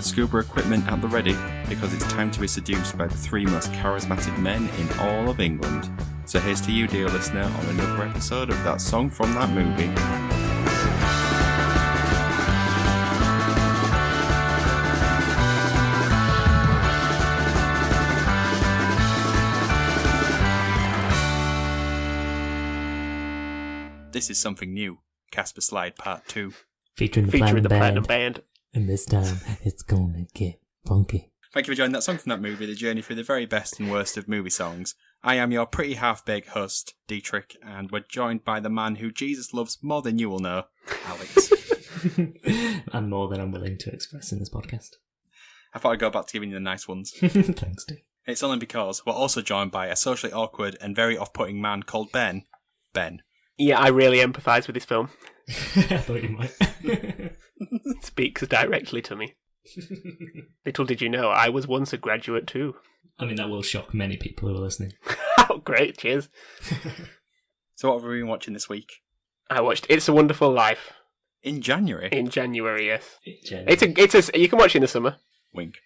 scuba equipment at the ready because it's time to be seduced by the three most charismatic men in all of England. So here's to you, dear listener, on another episode of That Song from That Movie. This is something new. Casper Slide Part 2. Featuring the Platinum Band. And this time, it's gonna get funky. Thank you for joining That Song from That Movie, the journey through the very best and worst of movie songs. I am your pretty half-baked host, Dietrich, and we're joined by the man who Jesus loves more than you will know, Alex. And more than I'm willing to express in this podcast. I thought I'd go back to giving you the nice ones. Thanks, Dee. It's only because we're also joined by a socially awkward and very off-putting man called Ben. Ben. Yeah, I really empathise with this film. I thought you might. It speaks directly to me. Little did you know, I was once a graduate too. I mean, that will shock many people who are listening. Oh, great, cheers. So what have we been watching this week? I watched It's a Wonderful Life. In January? In January, yes. January. You can watch it in the summer. Wink.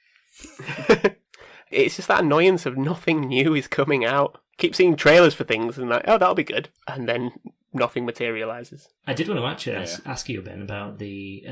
It's just that annoyance of nothing new is coming out. Keep seeing trailers for things and like, oh, that'll be good. And then nothing materialises. I did want to actually ask you, Ben, about the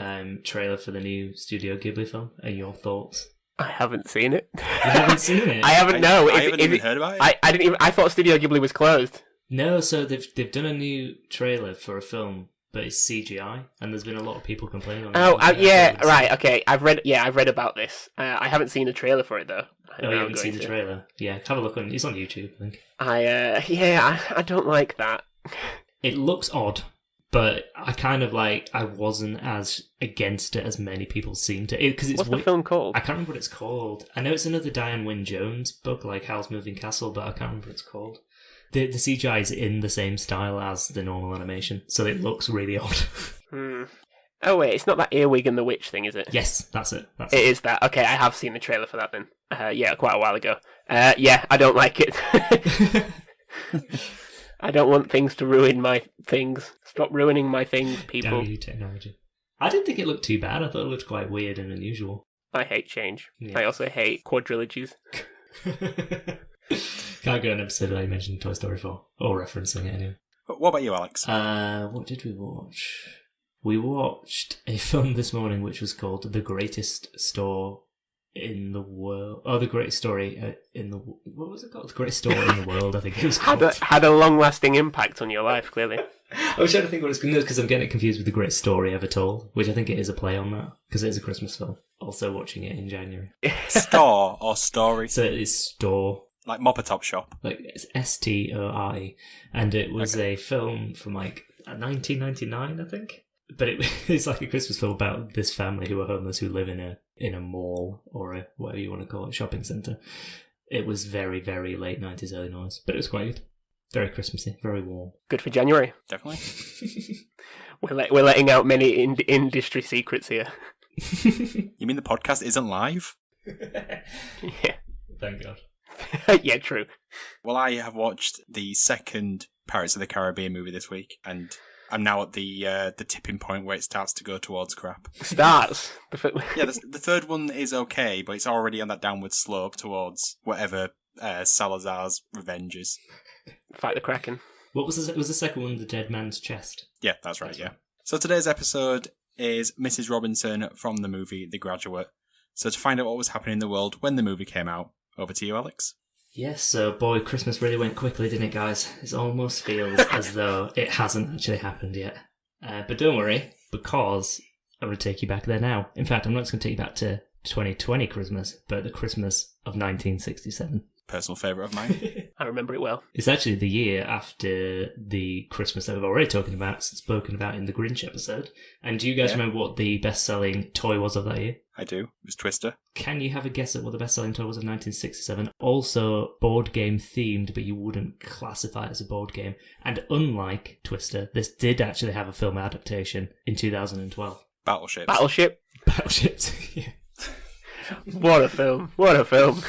trailer for the new Studio Ghibli film and your thoughts. I haven't seen it. You haven't seen it? I haven't, no. I haven't even heard about it. I didn't even. I thought Studio Ghibli was closed. No, so they've done a new trailer for a film, but it's CGI, and there's been a lot of people complaining on it. Oh, yeah, right, okay. I've read about this. I haven't seen the trailer for it though. Oh, you haven't seen the trailer? Yeah, have a look on. It's on YouTube, I think. I don't like that. It looks odd, but I wasn't as against it as many people seem to. What's the film called? I can't remember what it's called. I know it's another Diane Wynne Jones book, like Howl's Moving Castle, but I can't remember what it's called. The CGI is in the same style as the normal animation, so it looks really odd. Oh wait, it's not that Earwig and the Witch thing, is it? Yes, that's it. It is that. Okay, I have seen the trailer for that then. Quite a while ago. I don't like it. I don't want things to ruin my things. Stop ruining my things, people. Damn you, technology. I didn't think it looked too bad. I thought it looked quite weird and unusual. I hate change. Yeah. I also hate quadrilogies. Can't go an episode without you mentioning Toy Story 4. Or referencing it anyway. But what about you, Alex? What did we watch? We watched a film this morning which was called The Greatest Store in the World. Oh, The Greatest Story in the... What was it called? The Greatest Store in the World, I think it was called. Had a long-lasting impact on your life, clearly. I was trying to think what it's going to do, because I'm getting it confused with The Greatest Story Ever Told, which I think it is a play on that, because it is a Christmas film. Also watching it in January. Store or story? So it is Store. Like Mopper Top Shop. Like, it's S-T-O-R-E. And it was a film from, 1999, I think. But it's like a Christmas film about this family who are homeless who live in a mall or a whatever you want to call it, shopping centre. It was very, very late 90s, early 90s, but it was quite good. Very Christmassy, very warm. Good for January. Definitely. We're letting out many industry secrets here. You mean the podcast isn't live? Yeah. Thank God. Yeah, true. Well, I have watched the second Pirates of the Caribbean movie this week, and I'm now at the tipping point where it starts to go towards crap. Starts? Yeah, the third one is okay, but it's already on that downward slope towards whatever Salazar's revenge is. Fight the Kraken. What was the second one? The Dead Man's Chest? Yeah, that's right, yeah. So today's episode is Mrs. Robinson from the movie The Graduate. So to find out what was happening in the world when the movie came out, over to you, Alex. Yes, so boy, Christmas really went quickly, didn't it, guys? It almost feels as though it hasn't actually happened yet. But don't worry, because I'm going to take you back there now. In fact, I'm not just going to take you back to 2020 Christmas, but the Christmas of 1967. Personal favourite of mine. I remember it well. It's actually the year after the Christmas that we've already spoken about in the Grinch episode. And do you guys remember what the best-selling toy was of that year? I do. It was Twister. Can you have a guess at what the best-selling toy was of 1967? Also board game themed, but you wouldn't classify it as a board game. And unlike Twister, this did actually have a film adaptation in 2012. Battleships. Battleships, yeah. What a film. What a film.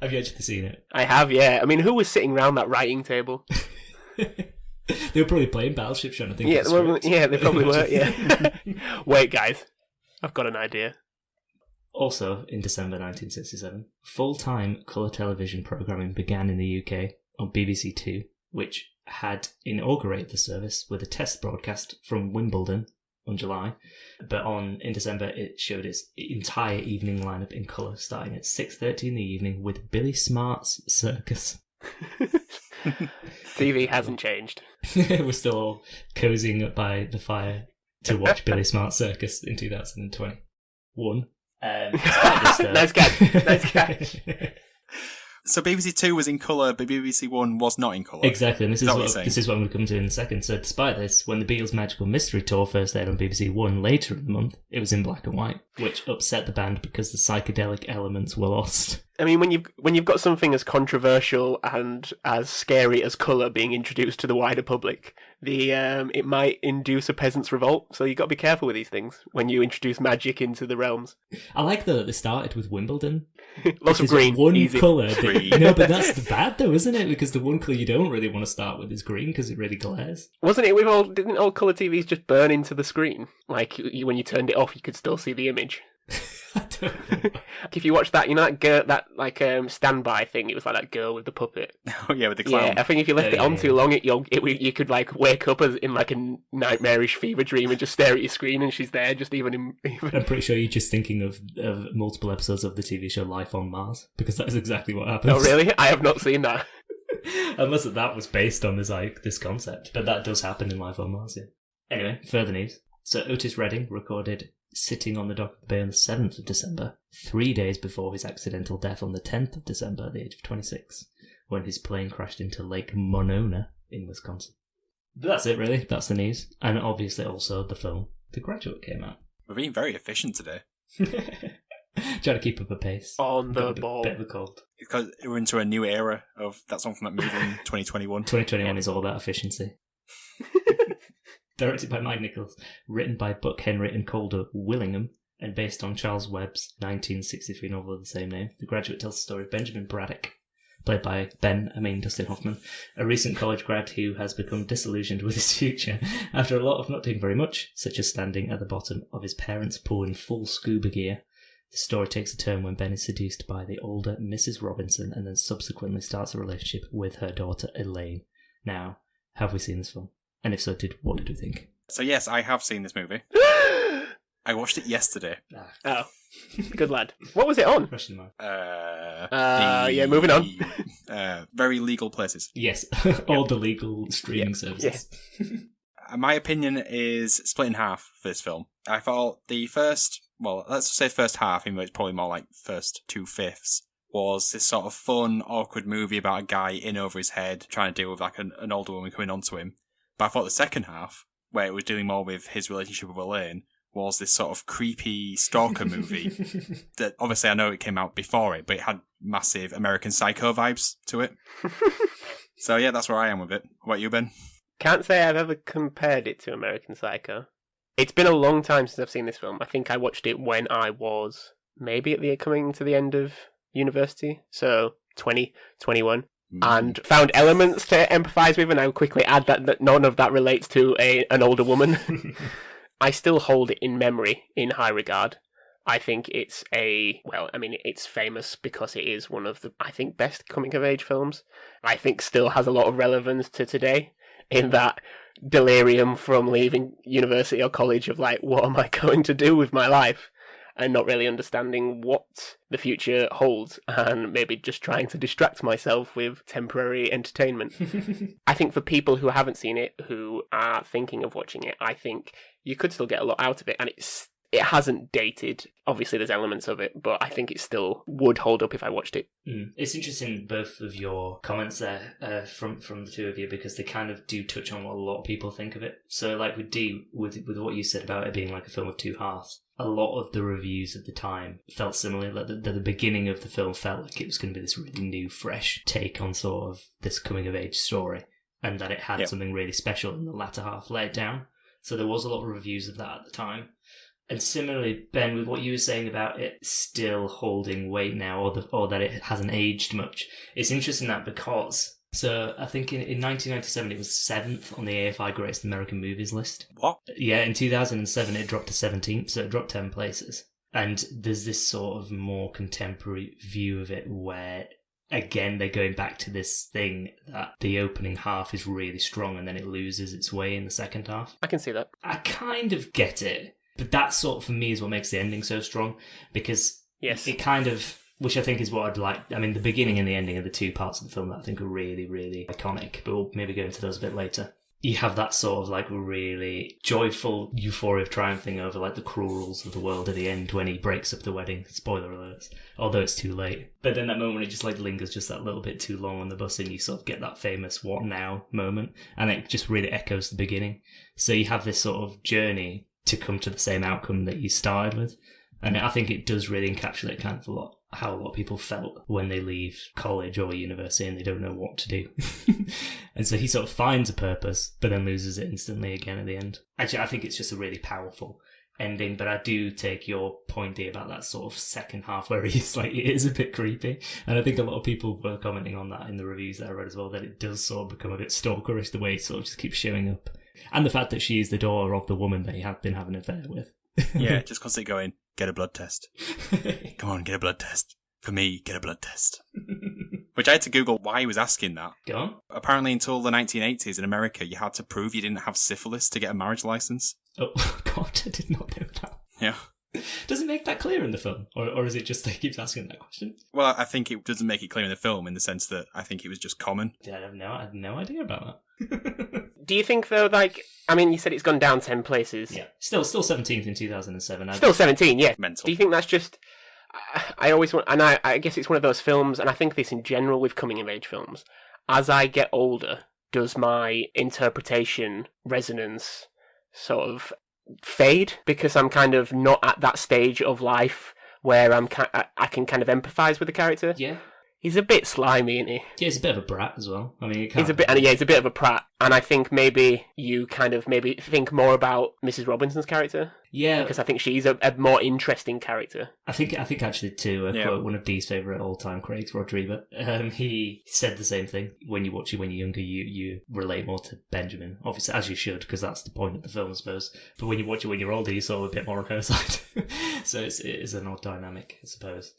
Have you actually seen it? I have, yeah. I mean, who was sitting around that writing table? They were probably playing Battleship, trying to think yeah, of the script. Yeah, they probably were, yeah. Wait, guys. I've got an idea. Also, in December 1967, full-time colour television programming began in the UK on BBC Two, which had inaugurated the service with a test broadcast from Wimbledon on July, but in December it showed its entire evening lineup in colour, starting at 6:30 in the evening with Billy Smart's Circus. TV hasn't changed. We're still all cozying up by the fire to watch Billy Smart's Circus in 2021. Nice catch. So BBC Two was in colour, but BBC One was not in colour. Exactly, and this is what I'm going to come to in a second. So despite this, when the Beatles' Magical Mystery Tour first aired on BBC One later in the month, it was in black and white, which upset the band because the psychedelic elements were lost. I mean, when you've got something as controversial and as scary as colour being introduced to the wider public, it might induce a peasant's revolt. So you've got to be careful with these things when you introduce magic into the realms. I like though that they started with Wimbledon. Lots of green. One easy. colour. No, but that's the bad though, isn't it? Because the one colour you don't really want to start with is green because it really glares. Wasn't it? Didn't all colour TVs just burn into the screen? Like when you turned it off, you could still see the image. I don't know. If you watch that, you know that girl, standby thing. It was like that girl with the puppet. Oh yeah, with the clown. Yeah, I think if you left it on too long, you could like wake up in like a nightmarish fever dream and just stare at your screen, and she's there, just even. I'm pretty sure you're just thinking of multiple episodes of the TV show Life on Mars, because that is exactly what happens. Oh really? I have not seen that. Unless that was based on this concept, but that does happen in Life on Mars. Yeah. Anyway, further news. So Otis Redding recorded Sitting on the Dock of the Bay on the 7th of December, 3 days before his accidental death on the 10th of December at the age of 26, when his plane crashed into Lake Monona in Wisconsin. But that's it, really. That's the news. And obviously also the film The Graduate came out. We're being very efficient today. Trying to keep up a pace. On the ball. Bit of a cold. Because we're into a new era of that song from that movie in 2021. 2021 is all about efficiency. Directed by Mike Nichols, written by Buck Henry and Calder Willingham, and based on Charles Webb's 1963 novel of the same name. The Graduate tells the story of Benjamin Braddock, played by Dustin Hoffman, a recent college grad who has become disillusioned with his future after a lot of not doing very much, such as standing at the bottom of his parents' pool in full scuba gear. The story takes a turn when Ben is seduced by the older Mrs. Robinson and then subsequently starts a relationship with her daughter Elaine. Now, have we seen this film? And if so, what did we think? So yes, I have seen this movie. I watched it yesterday. Oh, good lad. What was it on? Question mark. Yeah, moving on. Very legal places. Yes, all the legal streaming services. Yeah. My opinion is split in half for this film. I thought the first half, even though it's probably more like first 2/5, was this sort of fun, awkward movie about a guy in over his head trying to deal with like an older woman coming onto him. But I thought the second half, where it was dealing more with his relationship with Elaine, was this sort of creepy stalker movie that obviously I know it came out before it, but it had massive American Psycho vibes to it. So yeah, that's where I am with it. What about you, Ben? Can't say I've ever compared it to American Psycho. It's been a long time since I've seen this film. I think I watched it when I was maybe coming to the end of university, so 2021. And found elements to empathise with, and I would quickly add that none of that relates to an older woman. I still hold it in memory in high regard. I think it's it's famous because it is one of the, I think, best coming-of-age films. I think still has a lot of relevance to today, in that delirium from leaving university or college of like, what am I going to do with my life? And not really understanding what the future holds, and maybe just trying to distract myself with temporary entertainment. I think for people who haven't seen it, who are thinking of watching it, I think you could still get a lot out of it, and it hasn't dated. Obviously, there's elements of it, but I think it still would hold up if I watched it. It's interesting, both of your comments there from the two of you, because they kind of do touch on what a lot of people think of it. So, like with what you said about it being like a film of two halves, a lot of the reviews at the time felt similar. Like the beginning of the film felt like it was going to be this really new, fresh take on sort of this coming-of-age story, and that it had something really special in the latter half laid down. So there was a lot of reviews of that at the time. And similarly, Ben, with what you were saying about it still holding weight now, or that it hasn't aged much, it's interesting that because... So I think in 1997 it was 7th on the AFI Greatest American Movies list. What? Yeah, in 2007 it dropped to 17th, so it dropped 10 places. And there's this sort of more contemporary view of it where, again, they're going back to this thing that the opening half is really strong and then it loses its way in the second half. I can see that. I kind of get it, but that sort of, for me, is what makes the ending so strong, because Yes. it kind of, which I think is what I'd like. I mean, the beginning and the ending are the two parts of the film that I think are really, really iconic, but we'll maybe go into those a bit later. You have that sort of like really joyful euphoria of triumphing over like the cruel rules of the world at the end when he breaks up the wedding. Spoiler alerts. Although it's too late. But then that moment it just like lingers just that little bit too long on the bus and you sort of get that famous what now moment. And it just really echoes the beginning. So you have this sort of journey to come to the same outcome that you started with. And I think it does really encapsulate kind of how a lot of people felt when they leave college or university and they don't know what to do. And so he sort of finds a purpose, but then loses it instantly again at the end. Actually, I think it's just a really powerful ending, but I do take your point here about that sort of second half where he's like, it is a bit creepy. And I think a lot of people were commenting on that in the reviews that I read as well, that it does sort of become a bit stalkerish the way he sort of just keeps showing up. And the fact that she is the daughter of the woman that he had been having an affair with. Yeah, just constantly going, get a blood test. Come on, get a blood test. For me, get a blood test. Which I had to Google why he was asking that. Go on. Apparently until the 1980s in America, you had to prove you didn't have syphilis to get a marriage license. Oh, God, I did not know that. Yeah. Does it make that clear in the film? Or is it just that he keeps asking that question? Well, I think it doesn't make it clear in the film in the sense that I think it was just common. I had no idea about that. Do you think, though, like, I mean, you said it's gone down 10 places. Yeah. Still 17th in 2007. Still 17, yeah. Mental. Do you think that's just... I always want... And I guess it's one of those films, and I think this in general with coming-of-age films. As I get older, does my interpretation, resonance, sort of fade? Because I'm kind of not at that stage of life where I can kind of empathise with the character. Yeah. He's a bit slimy, isn't he? Yeah, he's a bit of a brat as well. I mean, He's a bit of a prat. And I think maybe you kind of maybe think more about Mrs. Robinson's character. Yeah. Because I think she's a more interesting character. I think actually too, Yeah. quote one of Dee's favourite all-time Craig's, Rod Reaver. He said the same thing. When you watch it when you're younger, you relate more to Benjamin. Obviously, as you should, because that's the point of the film, I suppose. But when you watch it when you're older, you're sort of a bit more on her side. So it is an odd dynamic, I suppose.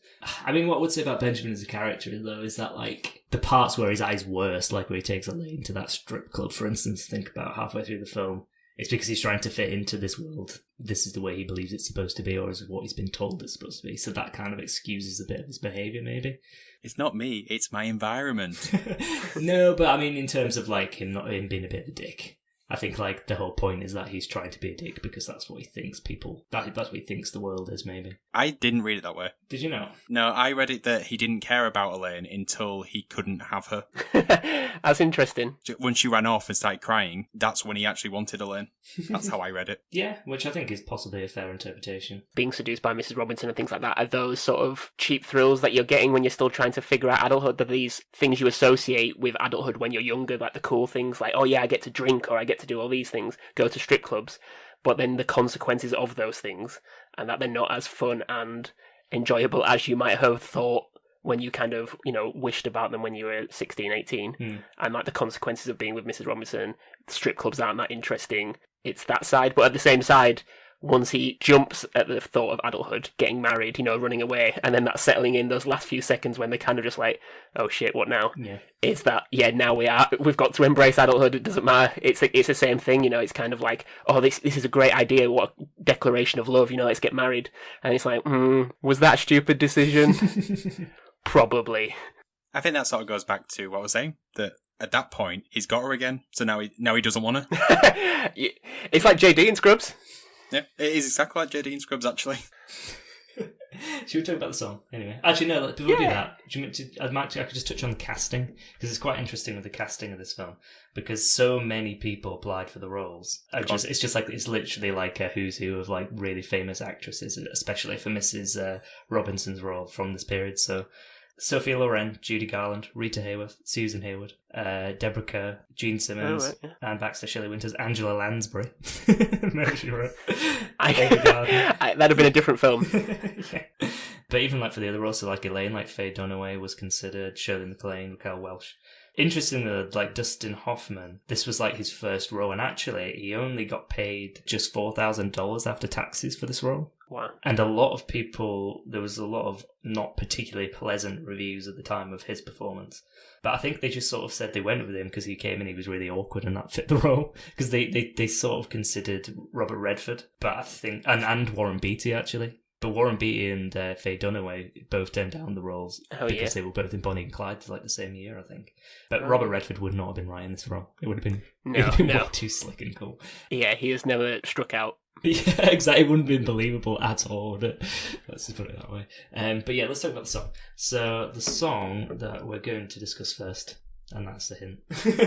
I mean, what I would say about Benjamin as a character, though, is that, like, the parts where he's at his worst, like where he takes Elaine to that strip club, for instance, think about halfway through the film, it's because he's trying to fit into this world. This is the way he believes it's supposed to be, or is what he's been told it's supposed to be. So that kind of excuses a bit of his behaviour, maybe. It's not me, it's my environment. No, but I mean, in terms of like him being a bit of a dick. I think like the whole point is that he's trying to be a dick because that's what he thinks that's what he thinks the world is, maybe. I didn't read it that way. Did you know? No, I read it that he didn't care about Elaine until he couldn't have her. That's interesting. When she ran off and started crying, that's when he actually wanted Elaine. That's how I read it. Yeah, which I think is possibly a fair interpretation. Being seduced by Mrs. Robinson and things like that are those sort of cheap thrills that you're getting when you're still trying to figure out adulthood. That these things you associate with adulthood when you're younger, like the cool things, like, oh yeah, I get to drink or I get to do all these things, go to strip clubs. But then the consequences of those things, and that they're not as fun and enjoyable as you might have thought when you kind of, wished about them when you were 16, 18. And like the consequences of being with Mrs. Robinson, strip clubs aren't that interesting. It's that side. But at the same side, once he jumps at the thought of adulthood, getting married, running away, and then that settling in those last few seconds when they're kind of just like, oh shit, what now? Yeah. It's that, now we've got to embrace adulthood, it doesn't matter. It's the same thing, it's kind of like, oh, this is a great idea, what a declaration of love, let's get married. And it's like, was that a stupid decision? Probably. I think that sort of goes back to what I was saying, that at that point, he's got her again, so now he doesn't want her. It's like JD in Scrubs. Yeah, it is exactly like JD in Scrubs, actually. Should we talk about the song anyway? Actually, no. Before we do that, I could just touch on the casting because it's quite interesting with the casting of this film because so many people applied for the roles. It's literally like a who's who of like really famous actresses, especially for Mrs. Robinson's role from this period. So Sophia Loren, Judy Garland, Rita Hayworth, Susan Hayward, Deborah Kerr, Gene Simmons, Anne Baxter, Shelley Winters, Angela Lansbury. No, she wrote. That'd have been a different film. Yeah. But even like for the other roles, so like Elaine, like Faye Dunaway was considered, Shirley MacLaine, Raquel Welch. Interestingly, like Dustin Hoffman, this was like his first role, and actually he only got paid just $4,000 after taxes for this role. Wow. And a lot of people, there was a lot of not particularly pleasant reviews at the time of his performance. But I think they just sort of said they went with him because he came in, he was really awkward and that fit the role. Because they sort of considered Robert Redford, but I think, and Warren Beatty actually. But Warren Beatty and Faye Dunaway both turned down the roles because they were both in Bonnie and Clyde like the same year, I think. But Robert Redford would not have been right in this role. It would have been, way too slick and cool. Yeah, he has never struck out. Yeah, exactly. It wouldn't have been believable at all, would it? Let's just put it that way. But yeah, let's talk about the song. So the song that we're going to discuss first, and that's the hint,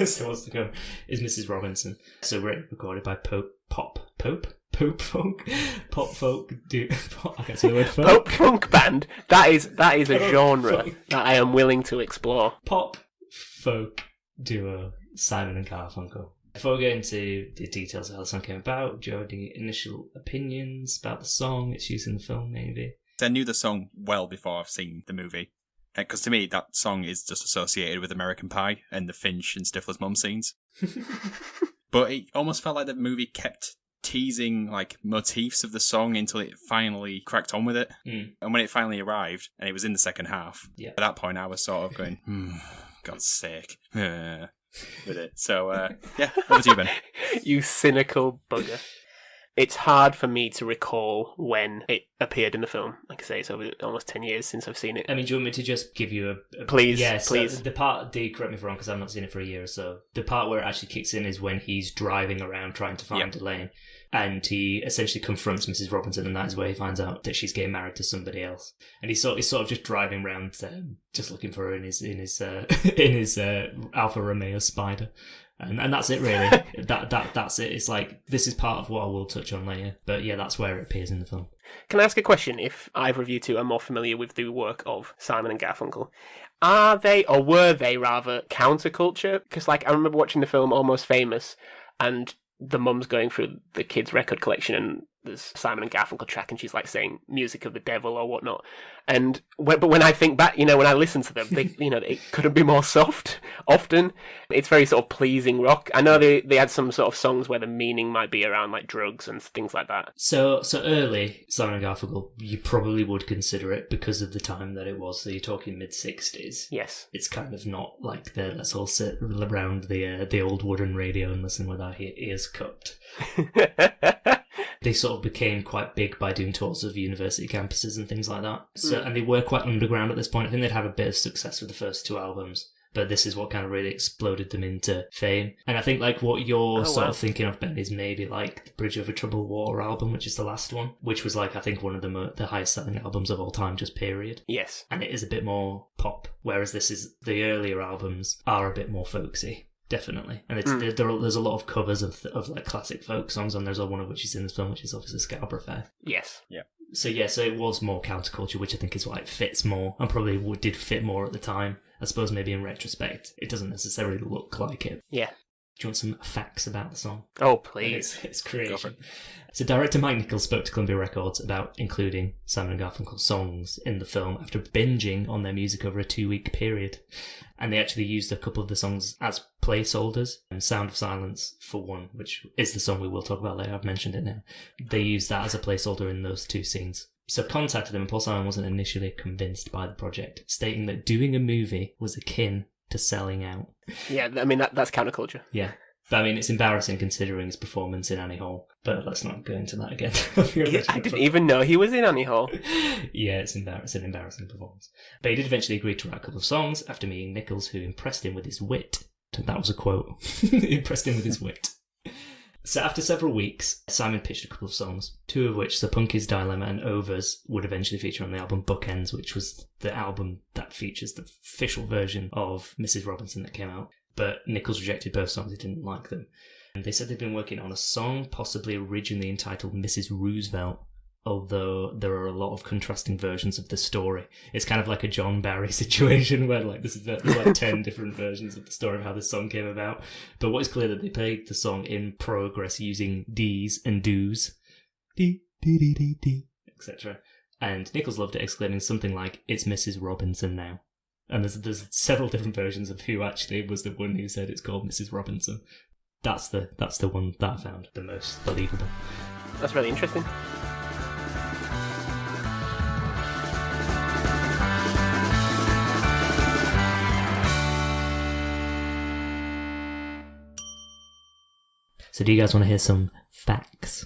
so what's to go, is Mrs. Robinson. So written and recorded by Pop Funk I can't say the word folk. Pope Funk Band. That is a genre that I am willing to explore. Pop folk duo Simon and Garfunkel. Before we go into the details of how the song came about, do you have any initial opinions about the song, its use in the film, maybe? I knew the song well before I've seen the movie. Because to me, that song is just associated with American Pie and the Finch and Stifler's mum scenes. But it almost felt like the movie kept teasing like motifs of the song until it finally cracked on with it. And when it finally arrived, and it was in the second half, at that point I was sort of going, God's sake. With it. So, over to you, Ben. You cynical bugger. It's hard for me to recall when it appeared in the film. Like I say, it's over almost 10 years since I've seen it. I mean, do you want me to just give you a Please, yes, please. The part, correct me if I'm wrong, because I've not seen it for a year or so. The part where it actually kicks in is when he's driving around trying to find Elaine. And he essentially confronts Mrs. Robinson, and that is where he finds out that she's getting married to somebody else. And he's sort of just driving around, just looking for her in his Alfa Romeo Spider, and that's it really. That's it. It's like, this is part of what I will touch on later, but yeah, that's where it appears in the film. Can I ask a question? If either of you two are more familiar with the work of Simon and Garfunkel, are they, or were they rather, counterculture? Because like I remember watching the film Almost Famous, and the mum's going through the kids' record collection, and there's Simon and Garfunkel track, and she's like saying "Music of the Devil" or whatnot. But when I think back, when I listen to them, they, it couldn't be more soft. Often, it's very sort of pleasing rock. I know they had some sort of songs where the meaning might be around like drugs and things like that. So early Simon and Garfunkel, you probably would consider it because of the time that it was. So you're talking mid-60s. Yes, it's kind of not like let's all sit around the old wooden radio and listen with our ears cupped. They sort of became quite big by doing tours of university campuses and things like that. So, and they were quite underground at this point. I think they'd have a bit of success with the first two albums, but this is what kind of really exploded them into fame. And I think like what you're of thinking of, Ben, is maybe like the Bridge Over Troubled Water album, which is the last one, which was like, I think one of the highest selling albums of all time, just period. Yes. And it is a bit more pop, whereas the earlier albums are a bit more folksy. Definitely, and there's a lot of covers of like classic folk songs, and there's one of which is in this film, which is obviously Scarborough Fair. Yes, yeah. So it was more counterculture, which I think is why it fits more, and probably did fit more at the time. I suppose maybe in retrospect, it doesn't necessarily look like it. Yeah. Do you want some facts about the song? Oh, please. Its creation. So director Mike Nichols spoke to Columbia Records about including Simon and Garfunkel songs in the film after binging on their music over a 2-week period. And they actually used a couple of the songs as placeholders. And Sound of Silence, for one, which is the song we will talk about later, I've mentioned it now. They used that as a placeholder in those two scenes. So I've contacted them, and Paul Simon wasn't initially convinced by the project, stating that doing a movie was akin to selling out. Yeah, I mean, that's counterculture. Yeah. But I mean, it's embarrassing considering his performance in Annie Hall. But let's not go into that again. I didn't even know he was in Annie Hall. Yeah, it's an embarrassing performance. But he did eventually agree to write a couple of songs after meeting Nichols, who impressed him with his wit. That was a quote. Impressed him with his wit. So after several weeks, Simon pitched a couple of songs, two of which, So Punky's Dilemma and Overs, would eventually feature on the album Bookends, which was the album that features the official version of Mrs. Robinson that came out. But Nichols rejected both songs, he didn't like them. And they said they'd been working on a song, possibly originally entitled Mrs. Roosevelt, although there are a lot of contrasting versions of the story. It's kind of like a John Barry situation where there's like 10 different versions of the story of how this song came about. But what is clear that they played the song in progress using D's and do's, D, D, D, D, D, etc. And Nichols loved it, exclaiming something like, "It's Mrs. Robinson now." And there's several different versions of who actually was the one who said it's called Mrs. Robinson. That's the one that I found the most believable. That's really interesting. So do you guys want to hear some facts?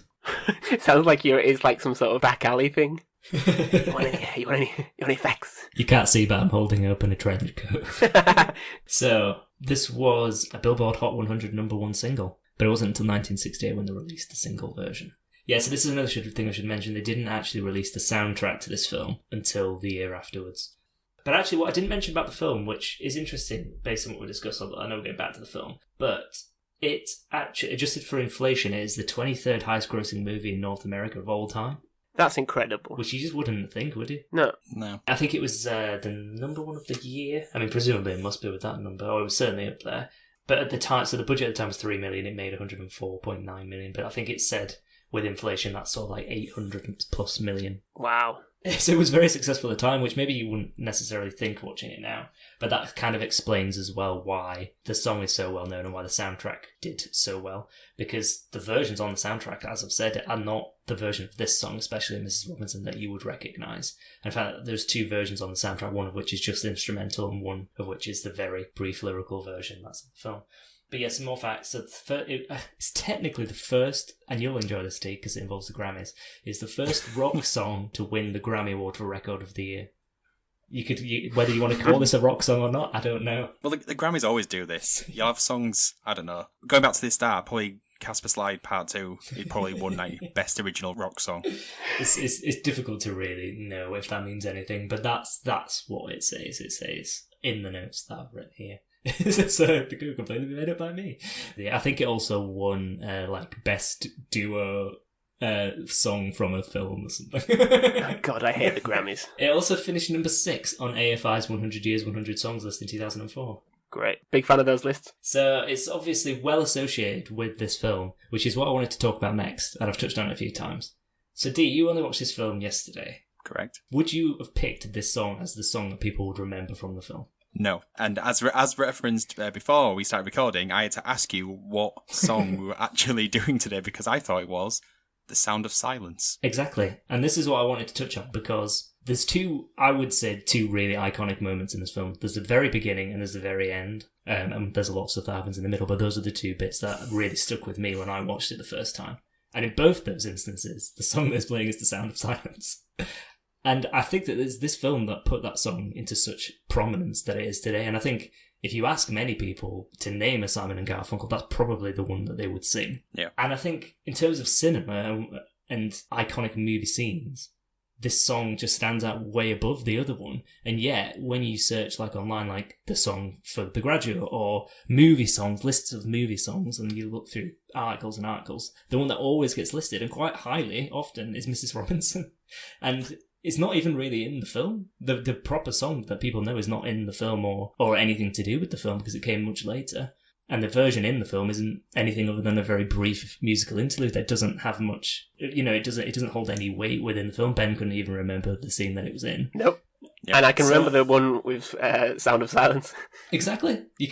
It sounds like it's like some sort of back alley thing. You want any facts? You can't see, but I'm holding open a trench coat. So, this was a Billboard Hot 100 #1 single, but it wasn't until 1968 when they released the single version. Yeah, so this is another thing I should mention. They didn't actually release the soundtrack to this film until the year afterwards. But actually, what I didn't mention about the film, which is interesting based on what we discussed, I know we're getting back to the film, but it actually, adjusted for inflation, it is the 23rd highest grossing movie in North America of all time. That's incredible. Which you just wouldn't think, would you? No. No. I think it was the #1 of the year. I mean, presumably it must be with that number, or it was certainly up there. But at the time, so the budget at the time was $3 million, it made $104.9 million, but I think it said with inflation that's sort of like $800+ million. Wow. So it was very successful at the time, which maybe you wouldn't necessarily think watching it now. But that kind of explains as well why the song is so well known and why the soundtrack did so well. Because the versions on the soundtrack, as I've said, are not the version of this song, especially Mrs. Robinson, that you would recognise. In fact, there's two versions on the soundtrack, one of which is just instrumental and one of which is the very brief lyrical version that's in the film. But yeah, some more facts. So it's technically the first, and you'll enjoy this, Steve, because it involves the Grammys, is the first rock song to win the Grammy Award for Record of the Year. Whether you want to call this a rock song or not, I don't know. Well, the Grammys always do this. You'll have songs, I don't know. Going back to the start, probably Casper Slide Part 2, it probably won like Best Original Rock Song. It's difficult to really know if that means anything, but that's what it says. It says in the notes that I've written here. So completely made up by me. Yeah, I think it also won like best duo song from a film or something. Oh God, I hate the Grammys. It also finished #6 on AFI's 100 Years, 100 Songs list in 2004. Great. Big fan of those lists. So it's obviously well associated with this film, which is what I wanted to talk about next, and I've touched on it a few times. So Dee, you only watched this film yesterday. Correct. Would you have picked this song as the song that people would remember from the film? No. And as referenced before we started recording, I had to ask you what song we were actually doing today because I thought it was The Sound of Silence. Exactly. And this is what I wanted to touch on because there's two really iconic moments in this film. There's the very beginning and there's the very end. And there's a lot of stuff that happens in the middle, but those are the two bits that really stuck with me when I watched it the first time. And in both those instances, the song that's playing is The Sound of Silence. And I think that there's this film that put that song into such prominence that it is today. And I think if you ask many people to name a Simon and Garfunkel, that's probably the one that they would sing. Yeah. And I think in terms of cinema and iconic movie scenes, this song just stands out way above the other one. And yet, when you search like online, like the song for The Graduate or movie songs, lists of movie songs, and you look through articles and articles, the one that always gets listed, and quite highly often, is Mrs. Robinson. And it's not even really in the film. The proper song that people know is not in the film or anything to do with the film because it came much later. And the version in the film isn't anything other than a very brief musical interlude that doesn't have much, it doesn't hold any weight within the film. Ben couldn't even remember the scene that it was in. Nope. Yep. And I can remember the one with Sound of Silence. Exactly. You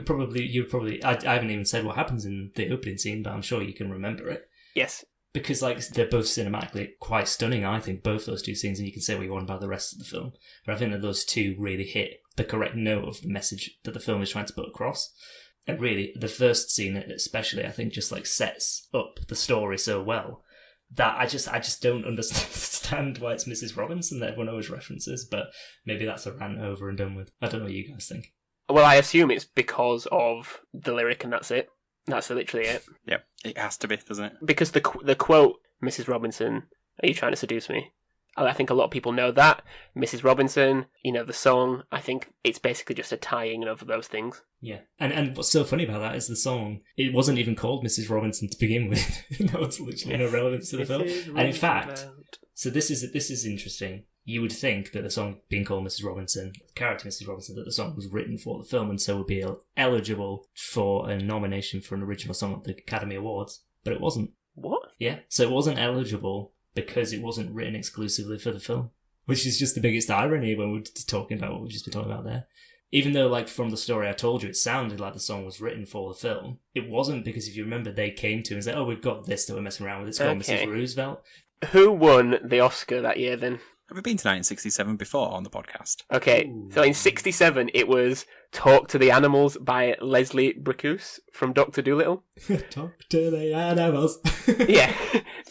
probably. I haven't even said what happens in the opening scene, but I'm sure you can remember it. Yes. Because they're both cinematically quite stunning, I think, both those two scenes, and you can say what you want about the rest of the film. But I think that those two really hit the correct note of the message that the film is trying to put across. And really, the first scene especially, I think, just like sets up the story so well that I just don't understand why it's Mrs. Robinson that everyone always references, but maybe that's a rant over and done with. I don't know what you guys think. Well, I assume it's because of the lyric and that's it. That's literally it. Yeah, it has to be, doesn't it? Because the quote, Mrs. Robinson, are you trying to seduce me? I think a lot of people know that. Mrs. Robinson, the song, I think it's basically just a tying of those things. Yeah. And what's so funny about that is the song, it wasn't even called Mrs. Robinson to begin with. No, it's literally no relevance to the film. And in fact, so this is interesting. You would think that the song being called Mrs. Robinson, the character Mrs. Robinson, that the song was written for the film and so would be eligible for a nomination for an original song at the Academy Awards, but it wasn't. What? Yeah, so it wasn't eligible because it wasn't written exclusively for the film. which is just the biggest irony when we're talking about what we've just been talking about there. Even though, like, from the story I told you, it sounded like the song was written for the film, it wasn't, because if you remember, they came to and said, oh, we've got this that we're messing around with. It's called Mrs. Roosevelt. Who won the Oscar that year, then? Have we been to 1967 before on the podcast? Okay, so in 67, it was Talk to the Animals by Leslie Bricusse from Dr. Dolittle. Talk to the animals. Yeah,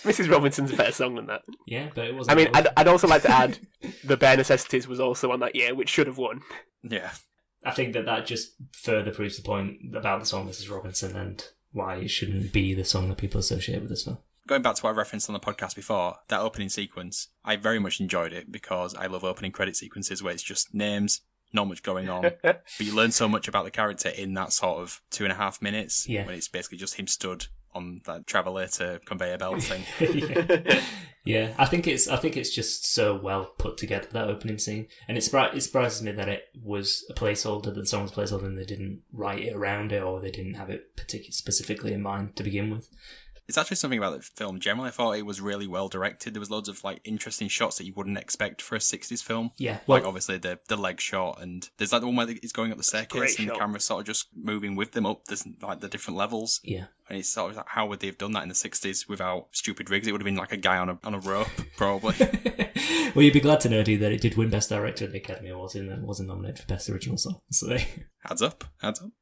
Mrs. Robinson's a better song than that. Yeah, but it wasn't. I mean, I'd also like to add The Bare Necessities was also on that year, which should have won. Yeah. I think that just further proves the point about the song Mrs. Robinson and why it shouldn't be the song that people associate with this film. Going back to what I referenced on the podcast before, that opening sequence, I very much enjoyed it because I love opening credit sequences where it's just names, not much going on, but you learn so much about the character in that sort of 2.5 minutes when it's basically just him stood on that travelator conveyor belt thing. Yeah, I think it's just so well put together, that opening scene, and it surprises me that it was a placeholder, that the song was a placeholder, and they didn't write it around it, or they didn't have it specifically in mind to begin with. It's actually something about the film generally. I thought it was really well directed. There was loads of like interesting shots that you wouldn't expect for a 60s film. Yeah. Like obviously the leg shot, and there's like the one where he's going up the staircase and the camera's sort of just moving with them up like the different levels. Yeah. And it's sort of like, how would they have done that in the 60s without stupid rigs? It would have been like a guy on a rope, probably. Well, you'd be glad to know, Dee, that it did win Best Director at the Academy Awards and it wasn't nominated for Best Original Song. So Adds up.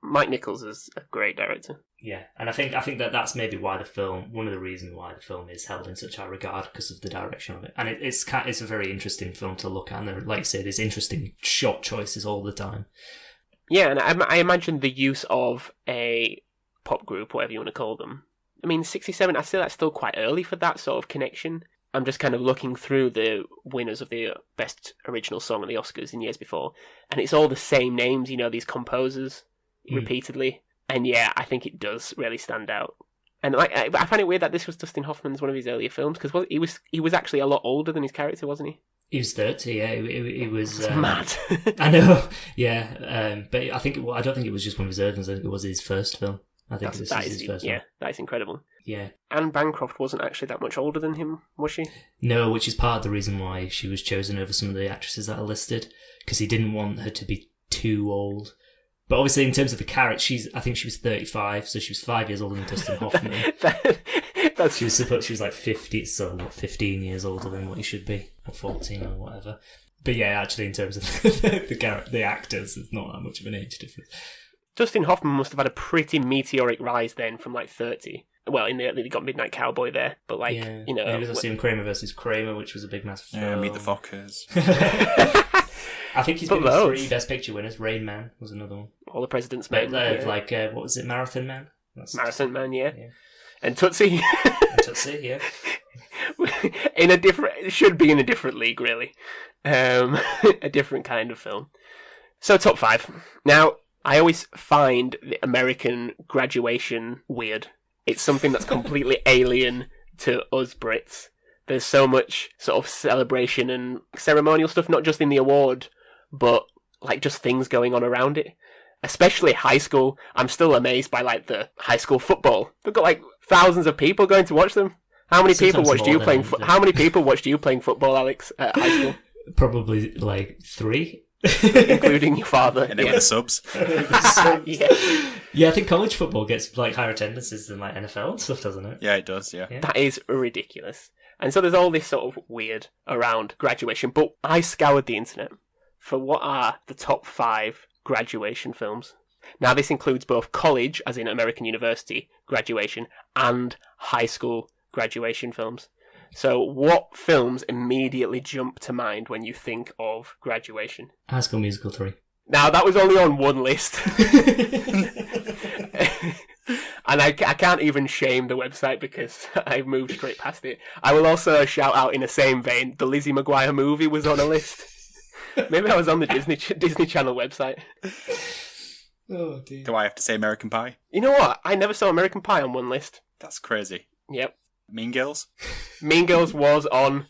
Mike Nichols is a great director. Yeah, and I think that that's maybe why one of the reasons why the film is held in such high regard, because of the direction of it. And it's a very interesting film to look at, and there, like you say, there's interesting shot choices all the time. Yeah, and I imagine the use of a pop group, whatever you want to call them. I mean, 67, I feel that's still quite early for that sort of connection. I'm just kind of looking through the winners of the Best Original Song at the Oscars in years before, and it's all the same names, these composers repeatedly. And yeah, I think it does really stand out. And like, I find it weird that this was Dustin Hoffman's one of his earlier films, because he was actually a lot older than his character, wasn't he? He was 30, yeah. He was That's mad. I know, yeah. But I don't think it was just one of his early films. I think it was his first film. I think this is his first one. Yeah, that is incredible. Yeah. Anne Bancroft wasn't actually that much older than him, was she? No, which is part of the reason why she was chosen over some of the actresses that are listed, because he didn't want her to be too old. But obviously, in terms of the character, I think she was 35, so she was 5 years older than Dustin Hoffman. She was like 50, so 15 years older than what he should be, or 14 or whatever. But yeah, actually, in terms of the actors, it's not that much of an age difference. Dustin Hoffman must have had a pretty meteoric rise then from like 30. Well, they got Midnight Cowboy there, but like, And he was also in Kramer versus Kramer, which was a big massive film. Yeah, Meet the Fockers. I think he's been in 3 Best Picture winners. Rain Man was another one. All the President's Men. Like, what was it, Marathon Man? Marathon Man, yeah. And Tootsie. Tootsie, yeah. It should be in a different league, really. A different kind of film. So, top 5. Now, I always find the American graduation weird. It's something that's completely alien to us Brits. There's so much sort of celebration and ceremonial stuff, not just in the award, but like just things going on around it. Especially high school. I'm still amazed by like the high school football. They've got like thousands of people going to watch them. How many people watched you playing? How many people watched you playing football, Alex, at high school? Probably like 3. Including your father. And then the subs. Yeah, I think college football gets like higher attendances than like NFL and stuff, doesn't it? Yeah, it does, yeah. That is ridiculous. And so there's all this sort of weird around graduation. But I scoured the internet for what are the top 5 graduation films. Now, this includes both college, as in American university graduation, and high school graduation films. So what films immediately jump to mind when you think of graduation? High School Musical 3. Now, that was only on one list. And I can't even shame the website because I've moved straight past it. I will also shout out in the same vein, the Lizzie McGuire movie was on a list. Maybe I was on the Disney Channel website. Oh, dear. Do I have to say American Pie? You know what? I never saw American Pie on one list. That's crazy. Yep. Mean Girls? Mean Girls was on...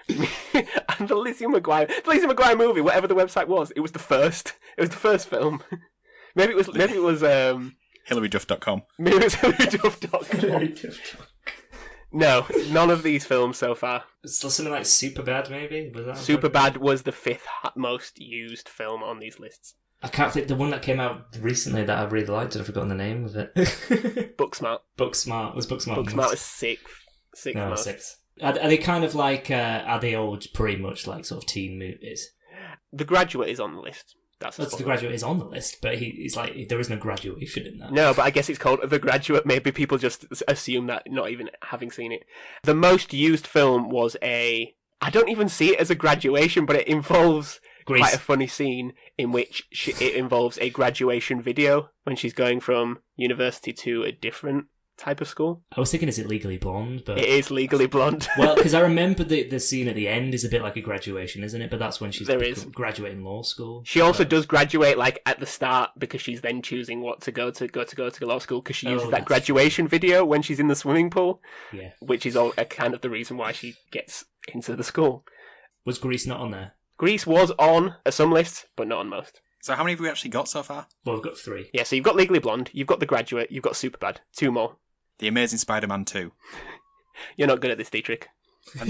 and the Lizzie McGuire movie, whatever the website was, it was the first. It was the first film. Maybe it was HillaryDuff.com. Maybe it was HillaryDuff.com. No, none of these films so far. So something like Superbad, maybe? Was that Superbad was the 5th most used film on these lists. I can't think. The one that came out recently that I really liked, I've forgotten the name of it. Booksmart. Booksmart. Was Booksmart? Booksmart was 6th. No, most. 6th. Are they kind of like, are they all pretty much like sort of teen movies? The Graduate is on the list. That's The Graduate is on the list, but he's like, there is no graduation in that. No, but I guess it's called The Graduate. Maybe people just assume that, not even having seen it. The most used film was I don't even see it as a graduation, but it involves Grease. quite a funny scene in which it involves a graduation video when she's going from university to a different type of school. I was thinking, is it Legally Blonde? But It is Legally Blonde. well, because I remember the scene at the end is a bit like a graduation, isn't it? But that's when she's There is. graduating law school. She also does graduate like at the start because she's then choosing what to go to law school because she uses that that's graduation video when she's in the swimming pool, Yeah. which is all a kind of the reason why she gets into the school. Was Grease not on there? Grease was on some lists, but not on most. So how many have we actually got so far? Well, we've got 3. Yeah, so you've got Legally Blonde, you've got The Graduate, you've got Superbad. 2 more. The Amazing Spider-Man 2. You're not good at this, Dietrich. I'm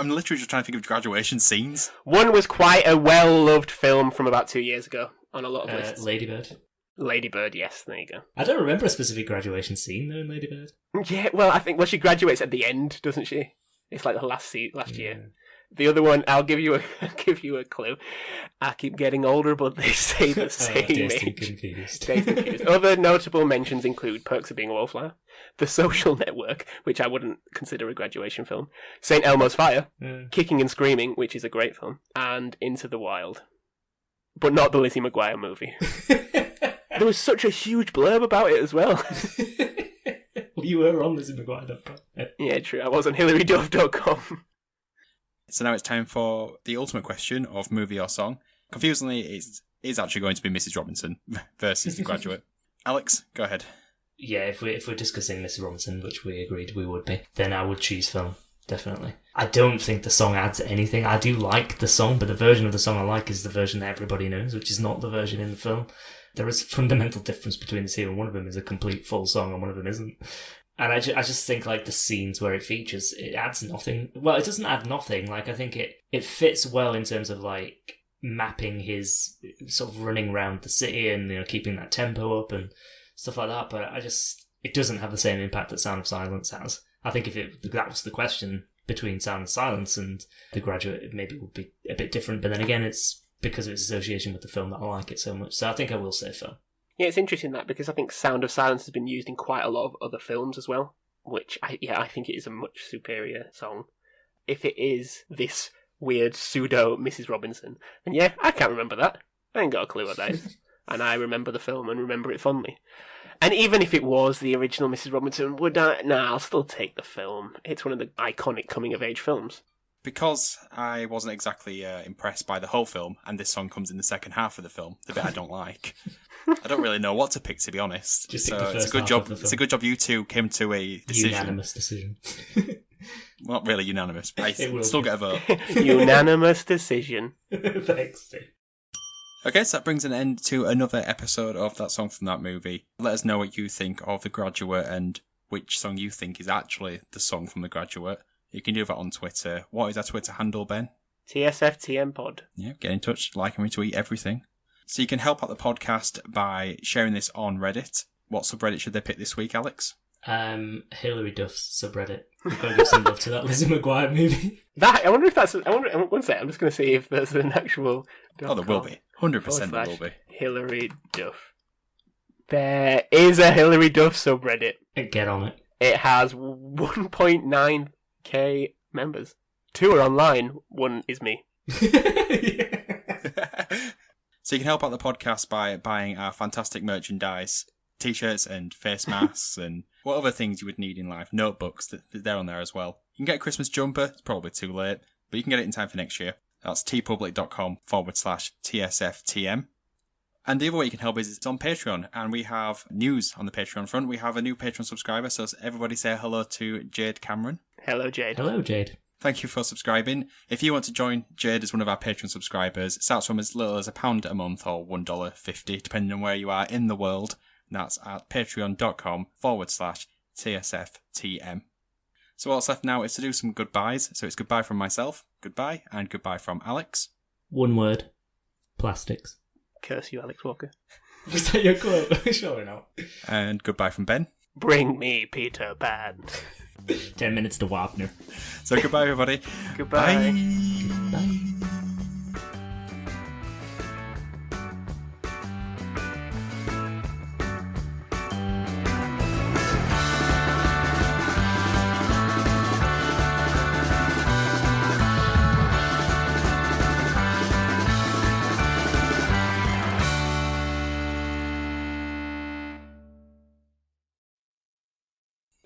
literally just trying to think of graduation scenes. One was quite a well-loved film from about 2 years ago on a lot of lists. Ladybird. Ladybird, yes, there you go. I don't remember a specific graduation scene though in Ladybird. Yeah, well, I think she graduates at the end, doesn't she? It's like the last year. The other one, I'll give you a clue. I keep getting older, but they stay the same Dazed and age. Confused. Dazed and Confused. Other notable mentions include Perks of Being a Wallflower, The Social Network, which I wouldn't consider a graduation film, St. Elmo's Fire, Kicking and Screaming, which is a great film, and Into the Wild. But not the Lizzie McGuire movie. There was such a huge blurb about it as well. Well, you were on LizzieMcGuire.com. Yeah, true. I was on hillaryduff.com. So now it's time for the ultimate question of movie or song. Confusingly, it's actually going to be Mrs. Robinson versus The Graduate. Alex, go ahead. Yeah, if we're discussing Mrs. Robinson, which we agreed we would be, then I would choose film, definitely. I don't think the song adds anything. I do like the song, but the version of the song I like is the version that everybody knows, which is not the version in the film. There is a fundamental difference between the two, and one of them is a complete full song and one of them isn't. And I just think, like, the scenes where it features, it adds nothing. Well, it doesn't add nothing. Like, I think it fits well in terms of, like, mapping his sort of running around the city and, you know, keeping that tempo up and stuff like that. But it doesn't have the same impact that Sound of Silence has. I think if that was the question between Sound of Silence and The Graduate, it maybe would be a bit different. But then again, it's because of its association with the film that I like it so much. So I think I will say film. Yeah, it's interesting that because I think Sound of Silence has been used in quite a lot of other films as well, which I think it is a much superior song. If it is this weird pseudo Mrs. Robinson, then yeah, I can't remember that. I ain't got a clue what that is. And I remember the film and remember it fondly. And even if it was the original Mrs. Robinson, I'll still take the film. It's one of the iconic coming-of-age films. Because I wasn't exactly impressed by the whole film, and this song comes in the second half of the film, the bit I don't like, I don't really know what to pick, to be honest. Just so pick the it's a first good half job. of the film. It's a good job you two came to a decision. Unanimous decision. Not really unanimous. But I It will still be. get a vote. Unanimous decision. Thanks, Steve. Okay, so that brings an end to another episode of That Song from That Movie. Let us know what you think of The Graduate and which song you think is actually the song from The Graduate. You can do that on Twitter. What is our Twitter handle, Ben? TSFTM Pod. Yeah, get in touch, like and retweet everything. So you can help out the podcast by sharing this on Reddit. What subreddit should they pick this week, Alex? Hilary Duff's subreddit. We've got to give some love to that Lizzie McGuire movie. I wonder if that's... one sec, I'm just going to see if there's an actual... Oh, there will be. 100% there will be. Hilary Duff. There is a Hilary Duff subreddit. Get on it. It has 1.9k members. 2 are online, 1 is me. So you can help out the podcast by buying our fantastic merchandise, t-shirts and face masks and what other things you would need in life. Notebooks, they're on there as well. You can get a Christmas jumper. It's probably too late, but you can get it in time for next year. That's tpublic.com/TSFTM. And the other way you can help is it's on Patreon, and we have news on the Patreon front. We have a new Patreon subscriber, so everybody say hello to Jade Cameron. Hello, Jade. Hello, Jade. Thank you for subscribing. If you want to join Jade as one of our Patreon subscribers, it starts from as little as £1 a month or $1.50, depending on where you are in the world. And that's at patreon.com/TSFTM. So what's left now is to do some goodbyes. So it's goodbye from myself, goodbye, and goodbye from Alex. One word. Plastics. Curse you, Alex Walker. Was that your quote? Sure not. And goodbye from Ben. Bring me Peter Pan. 10 minutes to Wagner. So goodbye, everybody. Goodbye. Bye. Bye.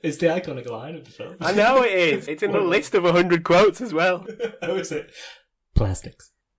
It's the iconic line of the film. I know it is. It's in the list of 100 quotes as well. How is it? Plastics.